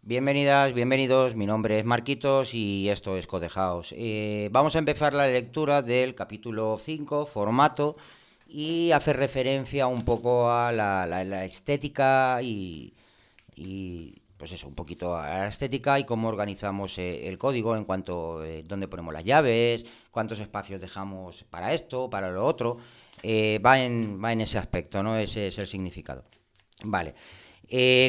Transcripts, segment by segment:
Bienvenidas, bienvenidos, mi nombre es Marquitos y esto es Code House. Vamos a empezar la lectura del capítulo 5, formato, y hace referencia un poco a la estética pues eso, un poquito a la estética y cómo organizamos el código en cuanto a dónde ponemos las llaves, cuántos espacios dejamos para esto, para lo otro. Va en ese aspecto, ¿no? Ese es el significado. Vale.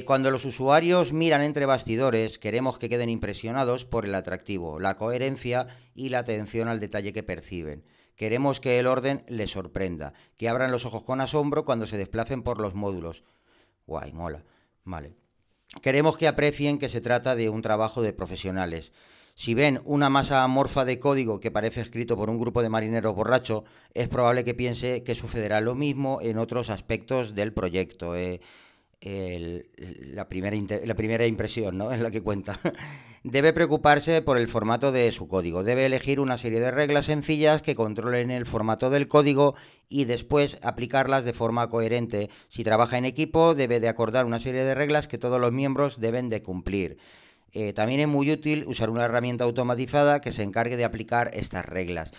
Cuando los usuarios miran entre bastidores, queremos que queden impresionados por el atractivo, la coherencia y la atención al detalle que perciben. Queremos que el orden les sorprenda, que abran los ojos con asombro cuando se desplacen por los módulos. Guay, mola. Vale. Queremos que aprecien que se trata de un trabajo de profesionales. Si ven una masa amorfa de código que parece escrito por un grupo de marineros borrachos, es probable que piense que sucederá lo mismo en otros aspectos del proyecto. el- la primera impresión, ¿no? Es la que cuenta. Debe preocuparse por el formato de su código. Debe elegir una serie de reglas sencillas que controlen el formato del código y después aplicarlas de forma coherente. Si trabaja en equipo, debe de acordar una serie de reglas que todos los miembros deben de cumplir. También es muy útil usar una herramienta automatizada que se encargue de aplicar estas reglas.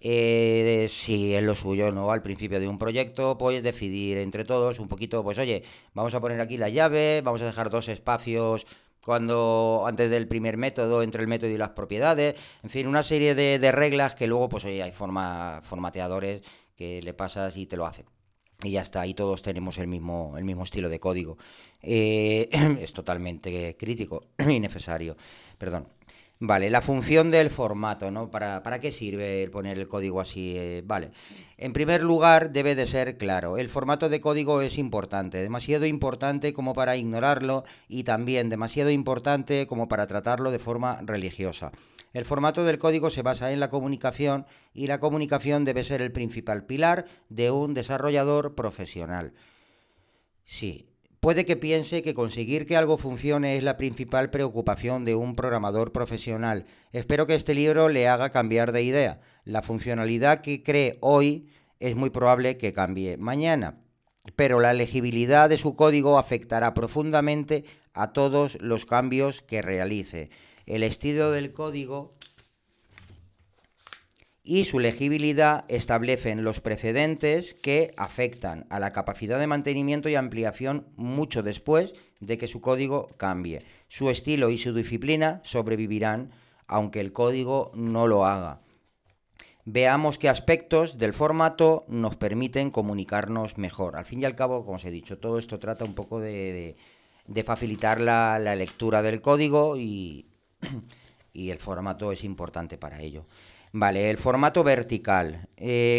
Si es lo suyo, ¿no? Al principio de un proyecto, pues decidir entre todos un poquito, pues oye, vamos a poner aquí la llave, vamos a dejar dos espacios antes del primer método, entre el método y las propiedades, en fin, una serie de reglas que luego, pues oye, hay formateadores que le pasas y te lo hacen. Y ya está, y todos tenemos el mismo estilo de código. Es totalmente crítico y necesario. Perdón. Vale, la función del formato, ¿no? ¿Para qué sirve el poner el código así? Vale. En primer lugar, debe de ser claro. El formato de código es importante, demasiado importante como para ignorarlo y también demasiado importante como para tratarlo de forma religiosa. El formato del código se basa en la comunicación y la comunicación debe ser el principal pilar de un desarrollador profesional. Sí, puede que piense que conseguir que algo funcione es la principal preocupación de un programador profesional. Espero que este libro le haga cambiar de idea. La funcionalidad que cree hoy es muy probable que cambie mañana, pero la legibilidad de su código afectará profundamente a todos los cambios que realice. El estilo del código y su legibilidad establecen los precedentes que afectan a la capacidad de mantenimiento y ampliación mucho después de que su código cambie. Su estilo y su disciplina sobrevivirán aunque el código no lo haga. Veamos qué aspectos del formato nos permiten comunicarnos mejor. Al fin y al cabo, como os he dicho, todo esto trata un poco de facilitar la lectura del código y el formato es importante para ello. Vale, el formato vertical.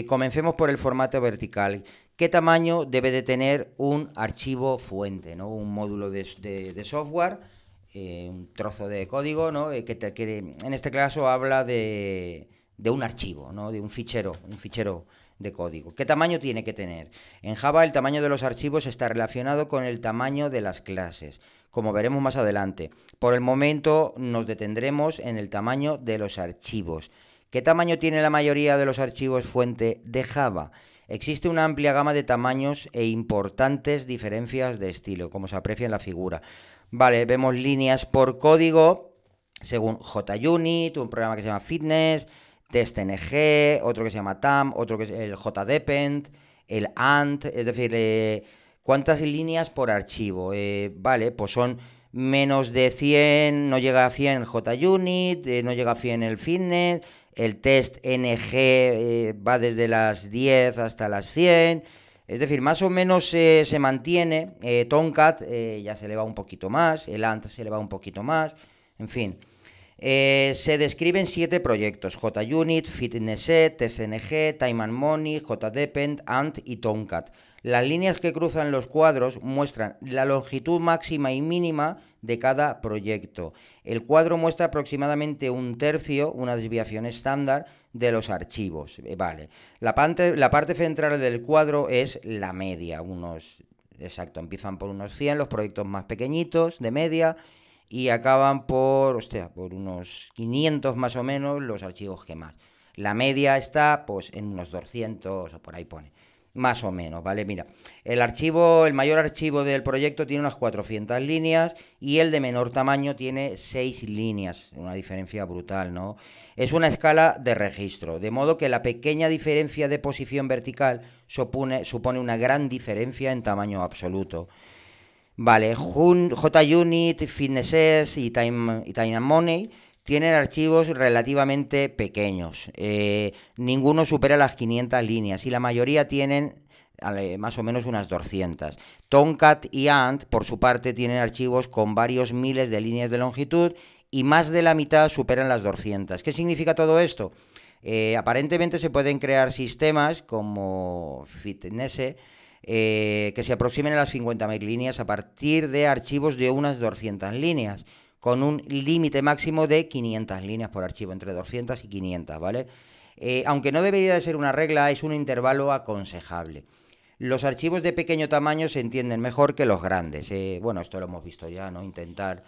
Comencemos por el formato vertical. ¿Qué tamaño debe de tener un archivo fuente, ¿no? Un módulo de software, un trozo de código, ¿no? Que en este caso habla de un archivo, ¿no? De un fichero de código. ¿Qué tamaño tiene que tener? En Java el tamaño de los archivos está relacionado con el tamaño de las clases, como veremos más adelante. Por el momento nos detendremos en el tamaño de los archivos. ¿Qué tamaño tiene la mayoría de los archivos fuente de Java? Existe una amplia gama de tamaños e importantes diferencias de estilo, como se aprecia en la figura. Vale, vemos líneas por código, según JUnit, un programa que se llama Fitness, TestNG, otro que se llama TAM, otro que es el JDepend, el ANT, es decir, ¿cuántas líneas por archivo? Vale, pues son menos de 100, no llega a 100 el JUnit, no llega a 100 el Fitness, el test NG va desde las 10 hasta las 100. Es decir, más o menos se mantiene. Tomcat ya se le va un poquito más. El ANT se le va un poquito más. En fin. Se describen 7 proyectos: JUnit, FitnessSet, TestNG, Time and Money, JDepend, Ant y Tomcat. Las líneas que cruzan los cuadros muestran la longitud máxima y mínima de cada proyecto. El cuadro muestra aproximadamente un tercio, una desviación estándar de los archivos. Vale. La parte central del cuadro es la media. Exacto, empiezan por unos 100 los proyectos más pequeñitos de media y acaban por unos 500 más o menos los archivos que más. La media está pues en unos 200 o por ahí pone. Más o menos, ¿vale? Mira, el mayor archivo del proyecto tiene unas 400 líneas y el de menor tamaño tiene 6 líneas, una diferencia brutal, ¿no? Es una escala de registro, de modo que la pequeña diferencia de posición vertical supone una gran diferencia en tamaño absoluto. Vale, JUnit, FitnessS y Time and Money tienen archivos relativamente pequeños. Ninguno supera las 500 líneas y la mayoría tienen más o menos unas 200. Tomcat y Ant, por su parte, tienen archivos con varios miles de líneas de longitud y más de la mitad superan las 200. ¿Qué significa todo esto? Aparentemente se pueden crear sistemas como FitnessS que se aproximen a las 50.000 líneas a partir de archivos de unas 200 líneas, con un límite máximo de 500 líneas por archivo, entre 200 y 500, ¿vale? Aunque no debería de ser una regla, es un intervalo aconsejable. Los archivos de pequeño tamaño se entienden mejor que los grandes. Bueno, esto lo hemos visto ya, ¿no? Intentar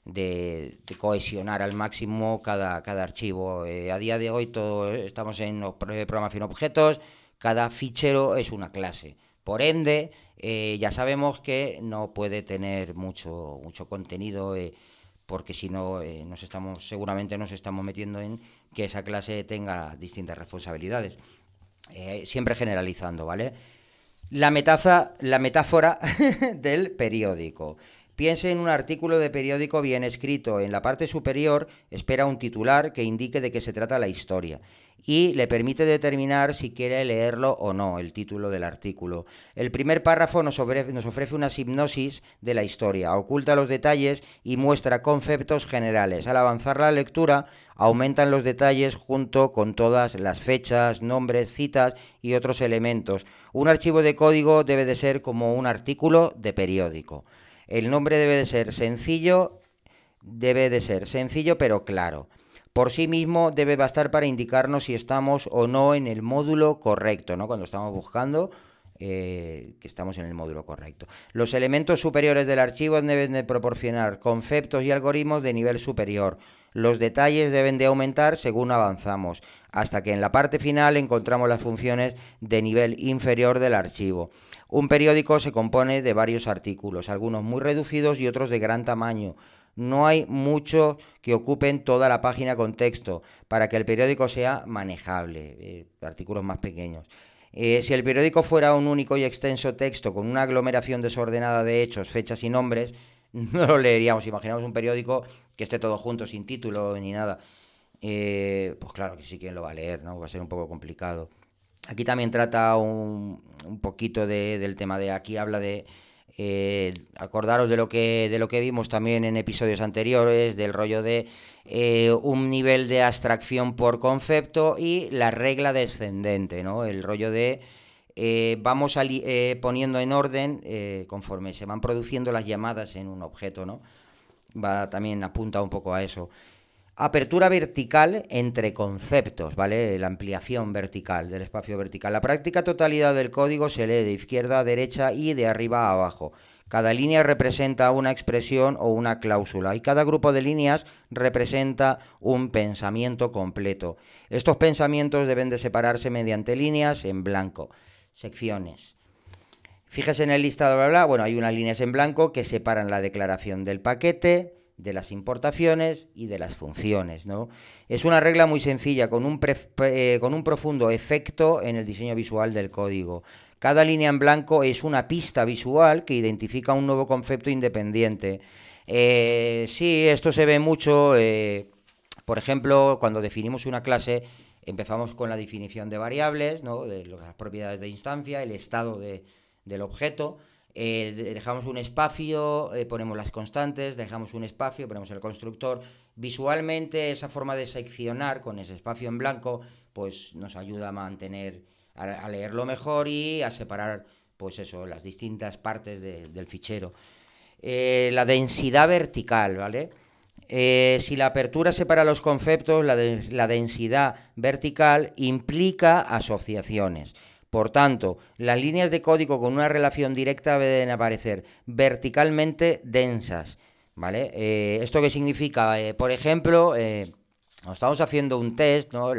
de cohesionar al máximo cada archivo. A día de hoy estamos en programación objetos, cada fichero es una clase. Por ende, ya sabemos que no puede tener mucho contenido, porque si no, seguramente nos estamos metiendo en que esa clase tenga distintas responsabilidades. Siempre generalizando, ¿vale? La metáfora del periódico. Piense en un artículo de periódico bien escrito. En la parte superior espera un titular que indique de qué se trata la historia y le permite determinar si quiere leerlo o no, el título del artículo. El primer párrafo nos ofrece una hipnosis de la historia, oculta los detalles y muestra conceptos generales. Al avanzar la lectura, aumentan los detalles junto con todas las fechas, nombres, citas y otros elementos. Un archivo de código debe de ser como un artículo de periódico. El nombre debe de ser sencillo pero claro. Por sí mismo debe bastar para indicarnos si estamos o no en el módulo correcto, ¿no? Cuando estamos buscando que estamos en el módulo correcto. Los elementos superiores del archivo deben de proporcionar conceptos y algoritmos de nivel superior. Los detalles deben de aumentar según avanzamos, hasta que en la parte final encontramos las funciones de nivel inferior del archivo. Un periódico se compone de varios artículos, algunos muy reducidos y otros de gran tamaño. No hay mucho que ocupen toda la página con texto para que el periódico sea manejable, artículos más pequeños. Si el periódico fuera un único y extenso texto con una aglomeración desordenada de hechos, fechas y nombres, no lo leeríamos. Imaginamos un periódico que esté todo junto, sin título ni nada. Pues claro que sí, ¿quién lo va a leer, ¿no? Va a ser un poco complicado. Aquí también trata un poquito del tema de, aquí habla de, acordaros de lo que vimos también en episodios anteriores, del rollo de un nivel de abstracción por concepto y la regla descendente, ¿no? El rollo de vamos poniendo en orden conforme se van produciendo las llamadas en un objeto, ¿no? También apunta un poco a eso. Apertura vertical entre conceptos, ¿vale? La ampliación vertical del espacio vertical. La práctica totalidad del código se lee de izquierda a derecha y de arriba a abajo. Cada línea representa una expresión o una cláusula y cada grupo de líneas representa un pensamiento completo. Estos pensamientos deben de separarse mediante líneas en blanco, secciones. Fíjese en el listado, bla, bla. Bueno, hay unas líneas en blanco que separan la declaración del paquete, de las importaciones y de las funciones, ¿no? Es una regla muy sencilla, con un profundo efecto en el diseño visual del código. Cada línea en blanco es una pista visual que identifica un nuevo concepto independiente. Sí, esto se ve mucho, por ejemplo, cuando definimos una clase, empezamos con la definición de variables, ¿no? De las propiedades de instancia, el estado del objeto. Dejamos un espacio, ponemos las constantes, dejamos un espacio, ponemos el constructor. Visualmente esa forma de seccionar con ese espacio en blanco pues nos ayuda a leerlo mejor y a separar pues eso, las distintas partes del fichero. La densidad vertical, ¿vale? Si la apertura separa los conceptos, la densidad vertical implica asociaciones. Por tanto, las líneas de código con una relación directa deben aparecer verticalmente densas, ¿vale? ¿Esto qué significa? Por ejemplo, estamos haciendo un test, ¿no?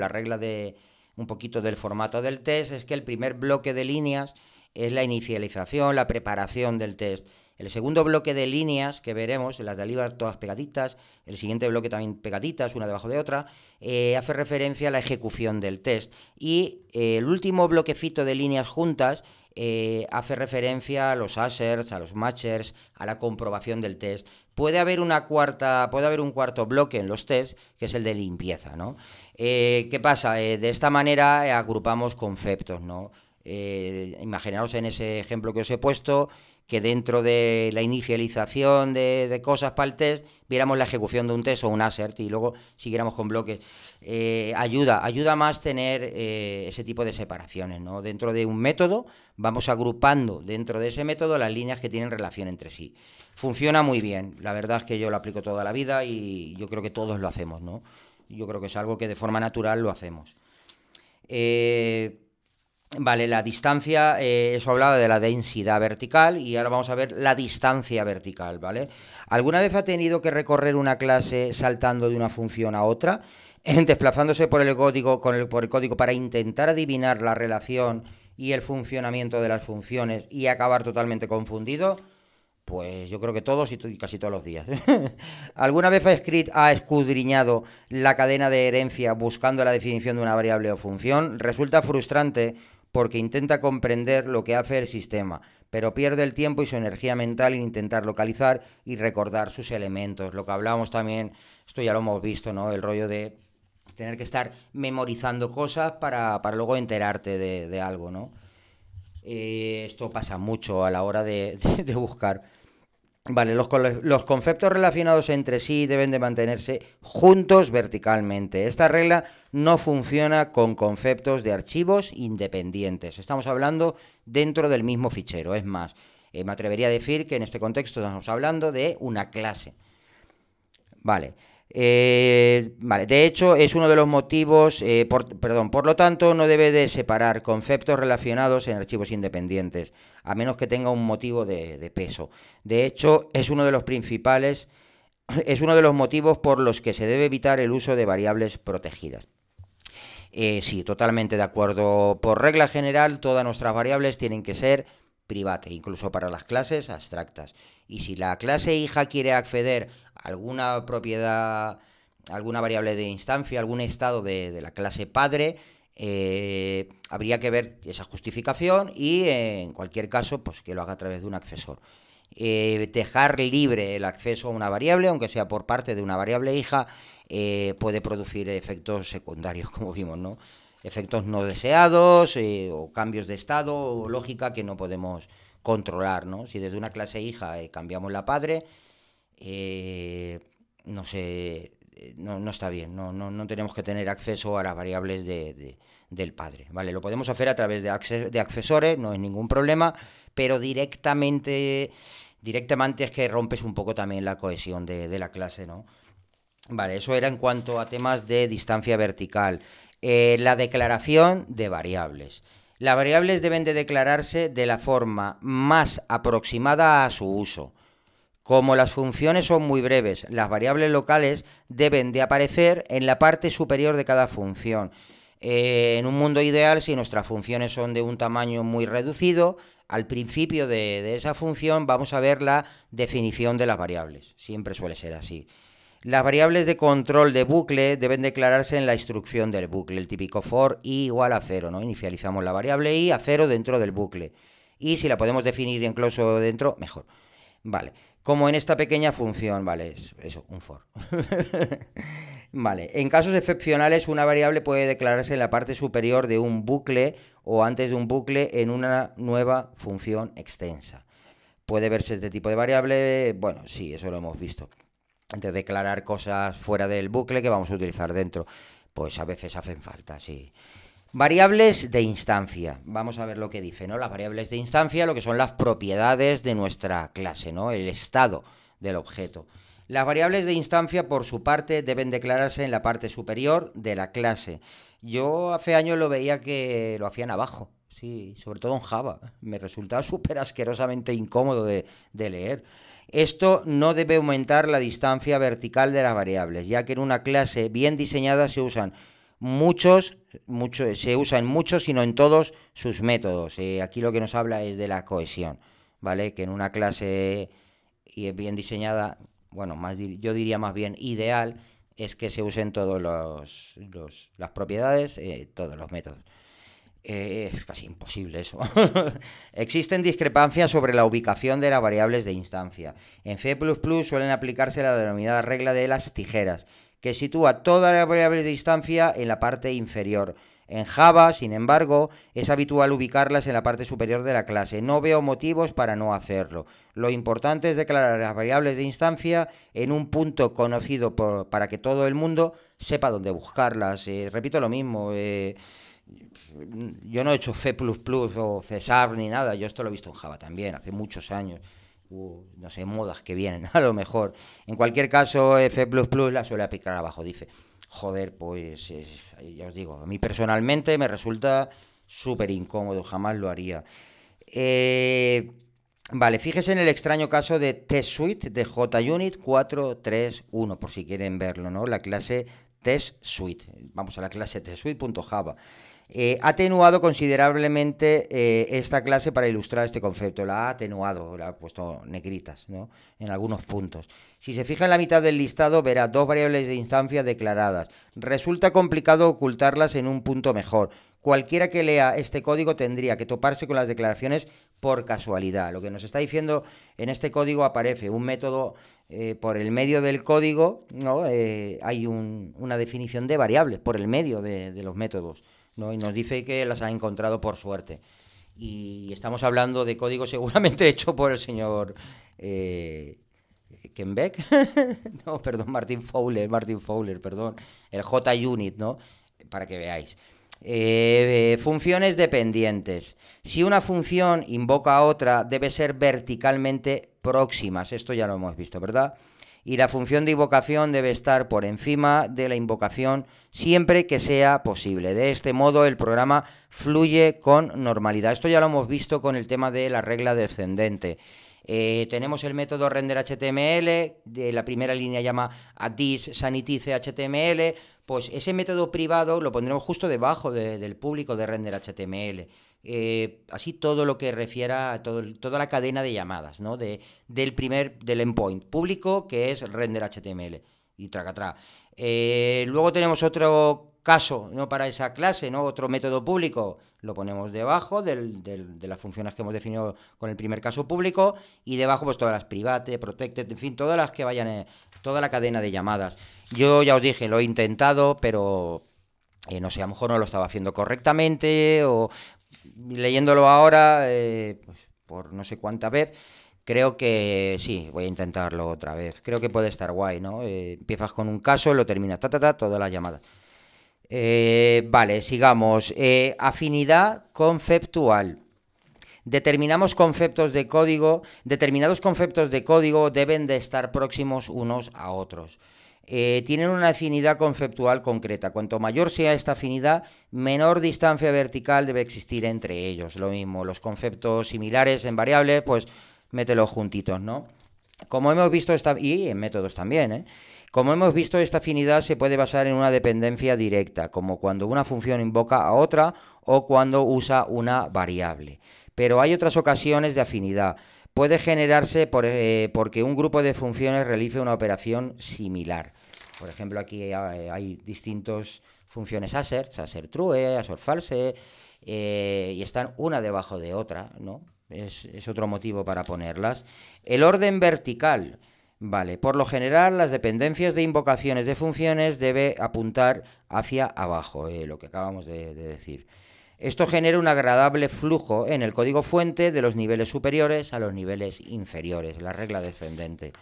un poquito del formato del test, es que el primer bloque de líneas es la inicialización, la preparación del test. El segundo bloque de líneas que veremos, las de arriba todas pegaditas, el siguiente bloque también pegaditas, una debajo de otra, hace referencia a la ejecución del test. Y el último bloquecito de líneas juntas hace referencia a los asserts, a los matchers, a la comprobación del test. Puede haber un cuarto bloque en los tests, que es el de limpieza, ¿no? ¿Qué pasa? De esta manera agrupamos conceptos, ¿no? Imaginaos en ese ejemplo que os he puesto, que dentro de la inicialización de cosas para el test, viéramos la ejecución de un test o un assert y luego siguiéramos con bloques. Ayuda más tener ese tipo de separaciones, ¿no? Dentro de un método, vamos agrupando dentro de ese método las líneas que tienen relación entre sí. Funciona muy bien, la verdad es que yo lo aplico toda la vida y yo creo que todos lo hacemos, ¿no? Yo creo que es algo que de forma natural lo hacemos. Vale, la distancia, eso hablaba de la densidad vertical y ahora vamos a ver la distancia vertical, ¿vale? ¿Alguna vez ha tenido que recorrer una clase saltando de una función a otra, desplazándose por el código, por el código para intentar adivinar la relación y el funcionamiento de las funciones y acabar totalmente confundido? Pues yo creo que todos y casi todos los días. ¿Alguna vez ha escudriñado la cadena de herencia buscando la definición de una variable o función? Resulta frustrante porque intenta comprender lo que hace el sistema, pero pierde el tiempo y su energía mental en intentar localizar y recordar sus elementos. Lo que hablábamos también, esto ya lo hemos visto, ¿no? El rollo de tener que estar memorizando cosas para luego enterarte de algo, ¿no? Esto pasa mucho a la hora de buscar. Vale, los conceptos relacionados entre sí deben de mantenerse juntos verticalmente. Esta regla no funciona con conceptos de archivos independientes. Estamos hablando dentro del mismo fichero. Es más, me atrevería a decir que en este contexto estamos hablando de una clase. Vale. De hecho, es uno de los motivos, por lo tanto, no debe de separar conceptos relacionados en archivos independientes, a menos que tenga un motivo de peso. De hecho, es uno de los motivos por los que se debe evitar el uso de variables protegidas. Sí, totalmente de acuerdo. Por regla general, todas nuestras variables tienen que ser privadas, incluso para las clases abstractas. Y si la clase hija quiere acceder a alguna propiedad, alguna variable de instancia, algún estado de la clase padre, habría que ver esa justificación y en cualquier caso, pues que lo haga a través de un accesor. Dejar libre el acceso a una variable, aunque sea por parte de una variable hija, puede producir efectos secundarios, como vimos, ¿no? Efectos no deseados o cambios de estado o lógica que no podemos controlar, ¿no? Si desde una clase hija cambiamos la padre, no sé, no está bien, no tenemos que tener acceso a las variables del padre, ¿vale? Lo podemos hacer a través de accesores, no es ningún problema, pero directamente es que rompes un poco también la cohesión de la clase, ¿no? Vale, eso era en cuanto a temas de distancia vertical. La declaración de variables. Las variables deben de declararse de la forma más aproximada a su uso. Como las funciones son muy breves, las variables locales deben de aparecer en la parte superior de cada función. En un mundo ideal, si nuestras funciones son de un tamaño muy reducido, al principio de esa función vamos a ver la definición de las variables. Siempre suele ser así. Las variables de control de bucle deben declararse en la instrucción del bucle, el típico for i igual a 0, ¿no? Inicializamos la variable i a 0 dentro del bucle. Y si la podemos definir incluso dentro, mejor. Vale, como en esta pequeña función, vale, es eso, un for. Vale, en casos excepcionales una variable puede declararse en la parte superior de un bucle o antes de un bucle en una nueva función extensa. Puede verse este tipo de variable, bueno, sí, eso lo hemos visto. De declarar cosas fuera del bucle que vamos a utilizar dentro, pues a veces hacen falta, sí. Variables de instancia, vamos a ver lo que dice, ¿no? Las variables de instancia, lo que son las propiedades de nuestra clase, ¿no? El estado del objeto. Las variables de instancia, por su parte, deben declararse en la parte superior de la clase. Yo hace años lo veía que lo hacían abajo, sí, sobre todo en Java. Me resultaba súper asquerosamente incómodo de leer. Esto no debe aumentar la distancia vertical de las variables, ya que en una clase bien diseñada se usan se usa en muchos, sino en todos sus métodos. Aquí lo que nos habla es de la cohesión, ¿vale? Que en una clase bien diseñada, bueno, yo diría más bien ideal, es que se usen todos las propiedades, todos los métodos. Es casi imposible eso. Existen discrepancias sobre la ubicación de las variables de instancia. En C++ suelen aplicarse la denominada regla de las tijeras, que sitúa todas las variables de instancia en la parte inferior. En Java, sin embargo, es habitual ubicarlas en la parte superior de la clase. No veo motivos para no hacerlo. Lo importante es declarar las variables de instancia en un punto conocido para que todo el mundo sepa dónde buscarlas. Repito lo mismo. Yo no he hecho C++ o C# ni nada. Yo esto lo he visto en Java también, hace muchos años. No sé, modas que vienen, a lo mejor. En cualquier caso, C++ la suele aplicar abajo, dice. Joder, pues ya os digo, a mí personalmente me resulta súper incómodo, jamás lo haría. Vale, fíjese en el extraño caso de TestSuite de JUnit 431, por si quieren verlo, ¿no? La clase TestSuite. Vamos a la clase TestSuite.java. Ha atenuado considerablemente esta clase para ilustrar este concepto. La ha atenuado, la ha puesto negritas, ¿no? En algunos puntos. Si se fija en la mitad del listado, verá dos variables de instancia declaradas. Resulta complicado ocultarlas en un punto mejor. Cualquiera que lea este código tendría que toparse con las declaraciones por casualidad. Lo que nos está diciendo en este código aparece un método por el medio del código, ¿no? Hay una definición de variables por el medio de los métodos, ¿no? Y nos dice que las ha encontrado por suerte. Y estamos hablando de código seguramente hecho por el señor Ken Beck. No, perdón, Martin Fowler, perdón. El JUnit, ¿no? Para que veáis. Funciones dependientes. Si una función invoca a otra, debe ser verticalmente próximas. Esto ya lo hemos visto, ¿verdad? Y la función de invocación debe estar por encima de la invocación siempre que sea posible. De este modo el programa fluye con normalidad. Esto ya lo hemos visto con el tema de la regla descendente. Tenemos el método renderHTML, de la primera línea llama addThis_sanitize_html. Pues ese método privado lo pondremos justo debajo del público de renderHTML. Así todo lo que refiera a toda la cadena de llamadas, ¿no? del endpoint público, que es renderHTML y tracatrá. Luego tenemos otro caso, ¿no? Para esa clase, ¿no? Otro método público, lo ponemos debajo de las funciones que hemos definido con el primer caso público, y debajo pues todas las private, protected, en fin, todas las que vayan, toda la cadena de llamadas. Yo ya os dije, lo he intentado, pero no sé, a lo mejor no lo estaba haciendo correctamente, o leyéndolo ahora, pues, por no sé cuánta vez, creo que sí, voy a intentarlo otra vez. Creo que puede estar guay, ¿no? Empiezas con un caso, lo terminas, todas las llamadas. Vale, sigamos. Afinidad conceptual. Determinados conceptos de código deben de estar próximos unos a otros. Tienen una afinidad conceptual concreta. Cuanto mayor sea esta afinidad, menor distancia vertical debe existir entre ellos. Lo mismo, los conceptos similares en variables, pues mételos juntitos, ¿no? Como hemos visto, y en métodos también, Como hemos visto, esta afinidad se puede basar en una dependencia directa, como cuando una función invoca a otra o cuando usa una variable. Pero hay otras ocasiones de afinidad. Puede generarse porque un grupo de funciones realice una operación similar. Por ejemplo, aquí hay distintas funciones assert true, assert false, y están una debajo de otra, ¿no? Es otro motivo para ponerlas. El orden vertical. Vale, por lo general las dependencias de invocaciones de funciones debe apuntar hacia abajo, lo que acabamos de decir. Esto genera un agradable flujo en el código fuente de los niveles superiores a los niveles inferiores, la regla descendente.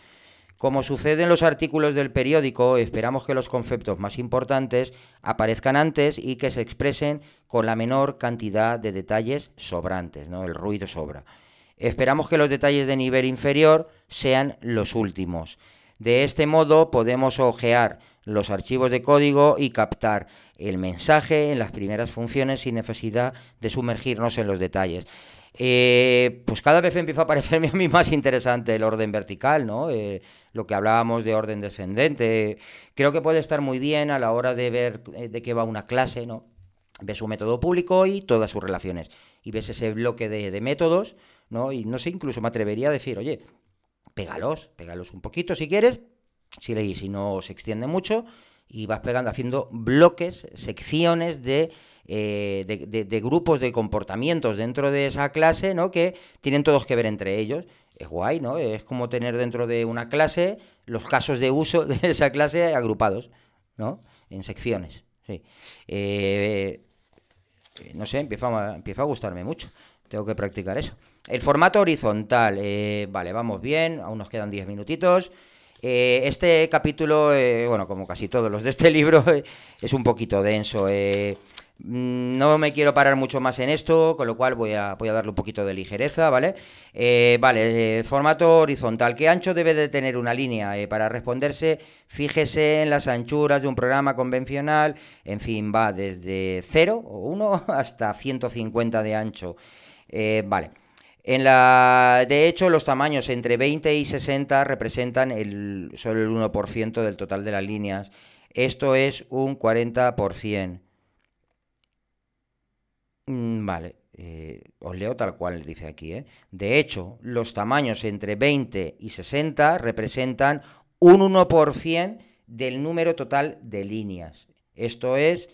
Como sucede en los artículos del periódico, esperamos que los conceptos más importantes aparezcan antes y que se expresen con la menor cantidad de detalles sobrantes, ¿no? El ruido sobra. Esperamos que los detalles de nivel inferior sean los últimos. De este modo podemos hojear los archivos de código y captar el mensaje en las primeras funciones sin necesidad de sumergirnos en los detalles. Pues cada vez empieza a parecerme a mí más interesante el orden vertical, ¿no? Lo que hablábamos de orden descendente. Creo que puede estar muy bien a la hora de ver de qué va una clase, ¿no? Ves un método público y todas sus relaciones. Y ves ese bloque de métodos, ¿no? Y no sé, incluso me atrevería a decir, oye, pégalos un poquito si quieres, si no se extiende mucho, y vas pegando, haciendo bloques, secciones de grupos de comportamientos dentro de esa clase, ¿no? Que tienen todos que ver entre ellos. Es guay, ¿no? Es como tener dentro de una clase los casos de uso de esa clase agrupados, ¿no? En secciones, sí. No sé, empieza a gustarme mucho. Tengo que practicar eso. El formato horizontal, vale, vamos bien, aún nos quedan 10 minutitos. Este capítulo, bueno, como casi todos los de este libro, es un poquito denso. No me quiero parar mucho más en esto, con lo cual voy a darle un poquito de ligereza, ¿vale? Vale, formato horizontal. ¿Qué ancho debe de tener una línea? Para responderse, fíjese en las anchuras de un programa convencional. En fin, va desde 0 o 1 hasta 150 de ancho. Vale. De hecho, los tamaños entre 20 y 60 representan solo el 1% del total de las líneas. Esto es un 40%. Vale, os leo tal cual dice aquí, ¿eh? De hecho, los tamaños entre 20 y 60 representan un 1% del número total de líneas. Eso es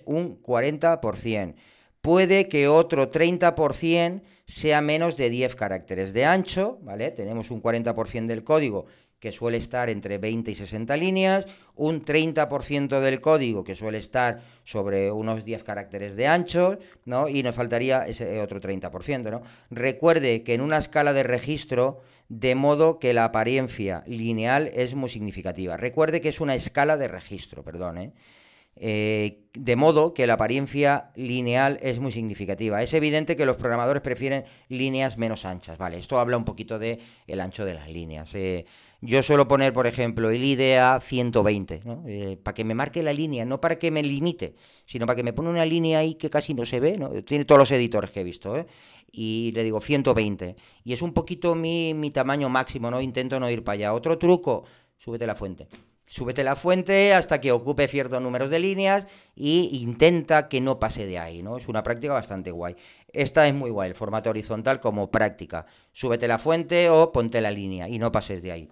un 40%. Puede que otro 30% sea menos de 10 caracteres de ancho, ¿vale? Tenemos un 40% del código que suele estar entre 20 y 60 líneas, un 30% del código que suele estar sobre unos 10 caracteres de ancho, ¿no? Y nos faltaría ese otro 30%, ¿no? Recuerde que en una escala de registro, de modo que la apariencia lineal es muy significativa. Recuerde que es una escala de registro, perdón, de modo que la apariencia lineal es muy significativa. Es evidente que los programadores prefieren líneas menos anchas. Vale, esto habla un poquito de el ancho de las líneas. Yo suelo poner, por ejemplo, el IDEA 120, ¿no? Para que me marque la línea, no para que me limite, sino para que me pone una línea ahí que casi no se ve, ¿no? Tiene todos los editores que he visto, ¿eh? Y le digo 120. Y es un poquito mi tamaño máximo, ¿no? Intento no ir para allá. Otro truco, súbete la fuente. Súbete la fuente hasta que ocupe ciertos números de líneas e intenta que no pase de ahí, ¿no? Es una práctica bastante guay. Esta es muy guay, el formato horizontal como práctica. Súbete la fuente o ponte la línea y no pases de ahí.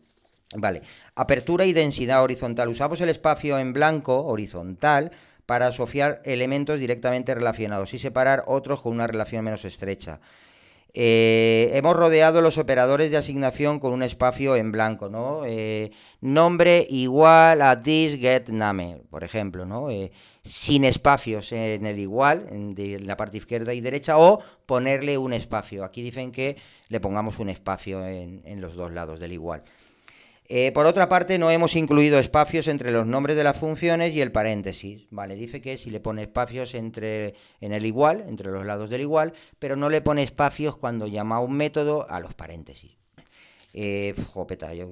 Vale, apertura y densidad horizontal. Usamos el espacio en blanco horizontal para asociar elementos directamente relacionados y separar otros con una relación menos estrecha. Hemos rodeado los operadores de asignación con un espacio en blanco, ¿no? Nombre igual a this get name, por ejemplo, ¿no? Sin espacios en el igual, en la parte izquierda y derecha, o ponerle un espacio. Aquí dicen que le pongamos un espacio en los dos lados del igual. Por otra parte, no hemos incluido espacios entre los nombres de las funciones y el paréntesis, ¿vale? Dice que si le pone espacios en el igual, entre los lados del igual, pero no le pone espacios cuando llama a un método a los paréntesis. Jopeta, yo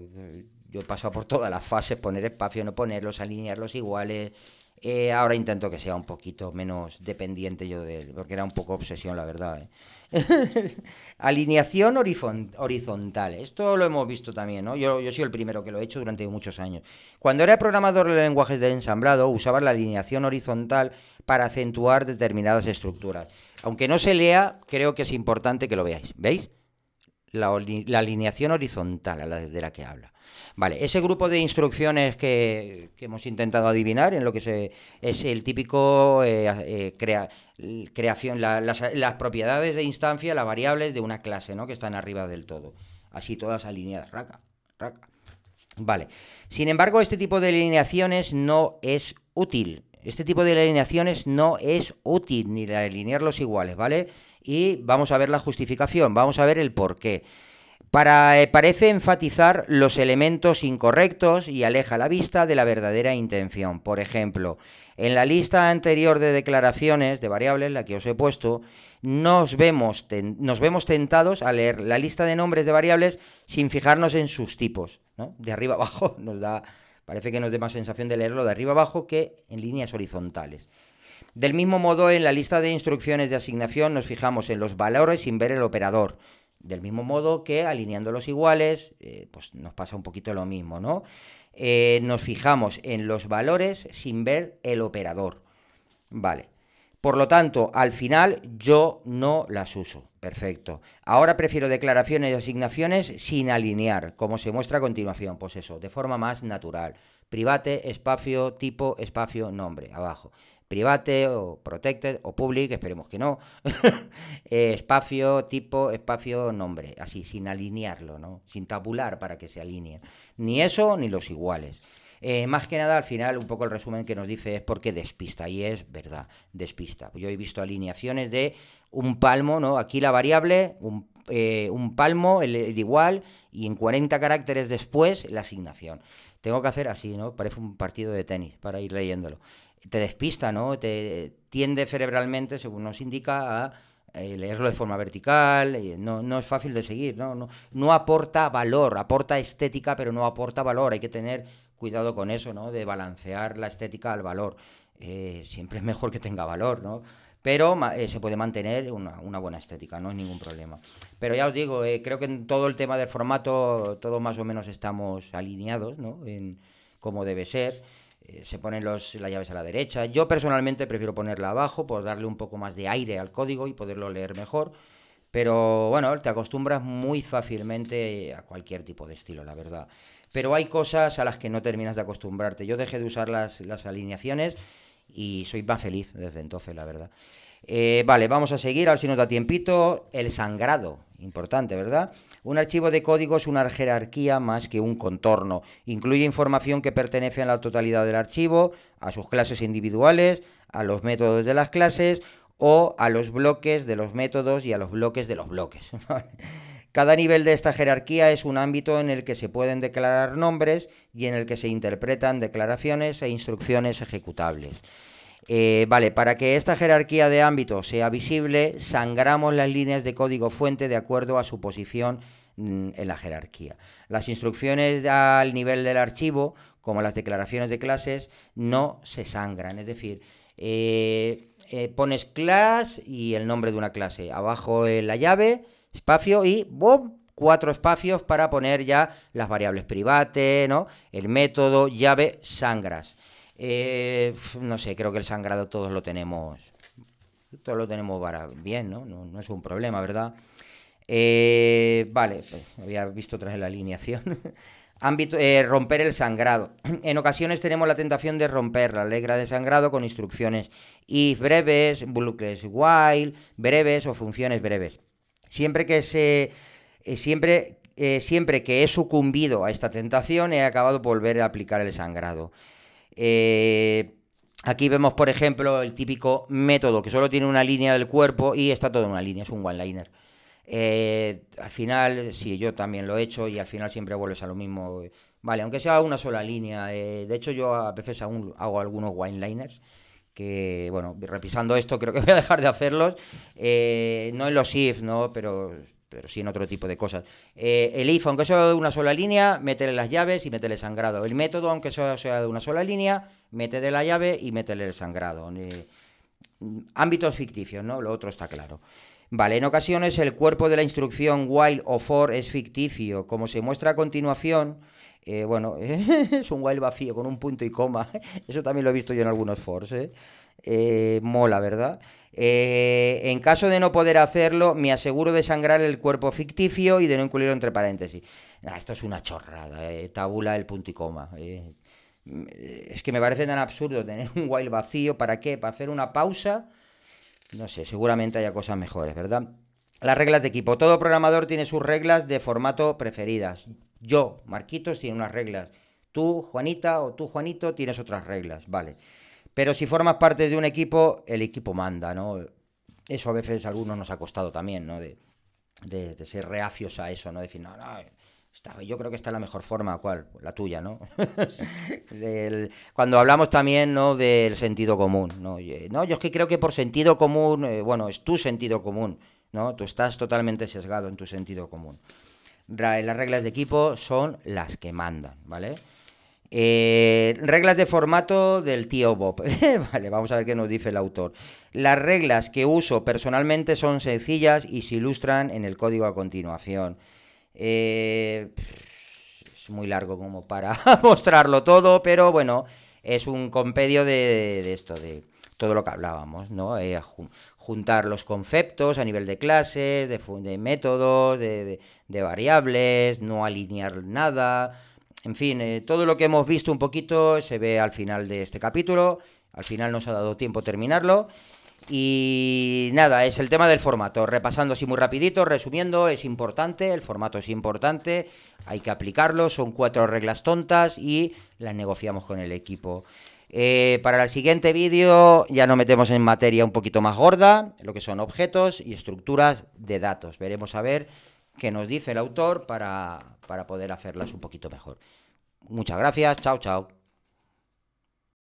he pasado por todas las fases, poner espacios, no ponerlos, alinearlos iguales. Ahora intento que sea un poquito menos dependiente yo de él, porque era un poco obsesión, la verdad, ¿eh? Alineación horizontal. Esto lo hemos visto también, ¿no? Yo soy el primero que lo he hecho durante muchos años. Cuando era programador de lenguajes de ensamblado, usaba la alineación horizontal para acentuar determinadas estructuras. Aunque no se lea, creo que es importante que lo veáis. ¿Veis? La alineación horizontal de la que habla. Vale, ese grupo de instrucciones que hemos intentado adivinar en lo que es el típico creación, las propiedades de instancia, las variables de una clase, ¿no? Que están arriba del todo. Así todas alineadas, raca, raca. Vale, sin embargo, este tipo de alineaciones no es útil. Este tipo de alineaciones no es útil, ni la de alinearlos iguales, ¿vale? Y vamos a ver la justificación, vamos a ver el porqué. Parece enfatizar los elementos incorrectos y aleja la vista de la verdadera intención. Por ejemplo, en la lista anterior de declaraciones de variables, la que os he puesto, nos vemos tentados a leer la lista de nombres de variables sin fijarnos en sus tipos, ¿no? De arriba abajo parece que nos dé más sensación de leerlo de arriba abajo que en líneas horizontales. Del mismo modo, en la lista de instrucciones de asignación nos fijamos en los valores sin ver el operador. Del mismo modo que alineándolos iguales, pues nos pasa un poquito lo mismo, ¿no? Nos fijamos en los valores sin ver el operador. Vale. Por lo tanto, al final yo no las uso. Perfecto. Ahora prefiero declaraciones y asignaciones sin alinear, como se muestra a continuación. Pues eso, de forma más natural. Private, espacio, tipo, espacio, nombre, abajo. Private o protected o public, esperemos que no. Espacio, tipo, espacio, nombre. Así, sin alinearlo, ¿no? Sin tabular para que se alinee. Ni eso ni los iguales. Más que nada, al final, un poco el resumen que nos dice es porque despista, y es verdad, despista. Yo he visto alineaciones de un palmo, ¿no? Aquí la variable, un palmo, el igual, y en 40 caracteres después la asignación. Tengo que hacer así, ¿no? Parece un partido de tenis para ir leyéndolo. Te despista, ¿no? Te tiende cerebralmente, según nos indica, a leerlo de forma vertical, no es fácil de seguir, no aporta valor, aporta estética, pero no aporta valor. Hay que tener cuidado con eso, ¿no? De balancear la estética al valor. Siempre es mejor que tenga valor, ¿no? Pero se puede mantener una buena estética, no es ningún problema. Pero ya os digo, creo que en todo el tema del formato, todos más o menos estamos alineados, ¿no? En cómo debe ser. Se ponen las llaves a la derecha. Yo personalmente prefiero ponerla abajo por darle un poco más de aire al código y poderlo leer mejor. Pero bueno, te acostumbras muy fácilmente a cualquier tipo de estilo, la verdad. Pero hay cosas a las que no terminas de acostumbrarte. Yo dejé de usar las alineaciones y soy más feliz desde entonces, la verdad. Vale, vamos a seguir, a ver si nos da tiempito. El sangrado, importante, ¿verdad? Un archivo de código es una jerarquía más que un contorno. Incluye información que pertenece a la totalidad del archivo, a sus clases individuales, a los métodos de las clases o a los bloques de los métodos y a los bloques de los bloques. Cada nivel de esta jerarquía es un ámbito en el que se pueden declarar nombres y en el que se interpretan declaraciones e instrucciones ejecutables. Vale, para que esta jerarquía de ámbitos sea visible, sangramos las líneas de código fuente de acuerdo a su posición en la jerarquía. Las instrucciones al nivel del archivo, como las declaraciones de clases, no se sangran. Es decir, pones class y el nombre de una clase. Abajo la llave, espacio y ¡bum! 4 espacios para poner ya las variables private, ¿no? El método, llave, sangras. No sé, creo que el sangrado todos lo tenemos bien, ¿no? No es un problema, ¿verdad? Vale, pues había visto otra vez la alineación. Romper el sangrado. En ocasiones tenemos la tentación de romper la regla de sangrado con instrucciones if breves, bucles while, breves o funciones breves. Siempre que he sucumbido a esta tentación, he acabado por volver a aplicar el sangrado. Aquí vemos, por ejemplo, el típico método que solo tiene una línea del cuerpo y está todo en una línea, es un one-liner. Al final, sí, yo también lo he hecho y al final siempre vuelves a lo mismo. Vale, aunque sea una sola línea. De hecho, yo a veces aún hago algunos one-liners que, bueno, revisando esto creo que voy a dejar de hacerlos. No en los if, ¿no? Pero sí en otro tipo de cosas. El if, aunque sea de una sola línea, métele las llaves y métele sangrado. El método, aunque sea de una sola línea, métele la llave y métele el sangrado. Ámbitos ficticios, ¿no? Lo otro está claro. Vale, en ocasiones el cuerpo de la instrucción while o for es ficticio. Como se muestra a continuación, bueno, es un while vacío con un punto y coma. Eso también lo he visto yo en algunos fors, mola, ¿verdad? En caso de no poder hacerlo, me aseguro de sangrar el cuerpo ficticio y de no incluirlo entre paréntesis. Esto es una chorrada, tabula el punto y coma. Es que me parece tan absurdo tener un while vacío. ¿Para qué? ¿Para hacer una pausa? No sé, seguramente haya cosas mejores, ¿verdad? Las reglas de equipo. Todo programador tiene sus reglas de formato preferidas. Yo, Marquitos, tiene unas reglas. Tú, Juanita, o tú, Juanito, tienes otras reglas, vale. Pero si formas parte de un equipo, el equipo manda, ¿no? Eso a veces a algunos nos ha costado también, ¿no? De ser reacios a eso, ¿no? Decir, no, yo creo que esta es la mejor forma. ¿Cuál? La tuya, ¿no? Cuando hablamos también, ¿no? Del sentido común, ¿no? No, yo es que creo que por sentido común, bueno, es tu sentido común, ¿no? Tú estás totalmente sesgado en tu sentido común. Las reglas de equipo son las que mandan, ¿vale? Reglas de formato del tío Bob. Vale, vamos a ver qué nos dice el autor. Las reglas que uso personalmente son sencillas y se ilustran en el código a continuación. Es muy largo como para mostrarlo todo, pero bueno, es un compendio de esto, de todo lo que hablábamos, ¿no? Juntar los conceptos a nivel de clases, de métodos, de variables, no alinear nada. En fin, todo lo que hemos visto un poquito se ve al final de este capítulo. Al final nos ha dado tiempo terminarlo. Y nada, es el tema del formato. Repasando así muy rapidito, resumiendo, es importante, el formato es importante, hay que aplicarlo, son 4 reglas tontas y las negociamos con el equipo. Para el siguiente vídeo ya nos metemos en materia un poquito más gorda, lo que son objetos y estructuras de datos. Veremos a ver qué nos dice el autor para poder hacerlas un poquito mejor. Muchas gracias, chao, chao.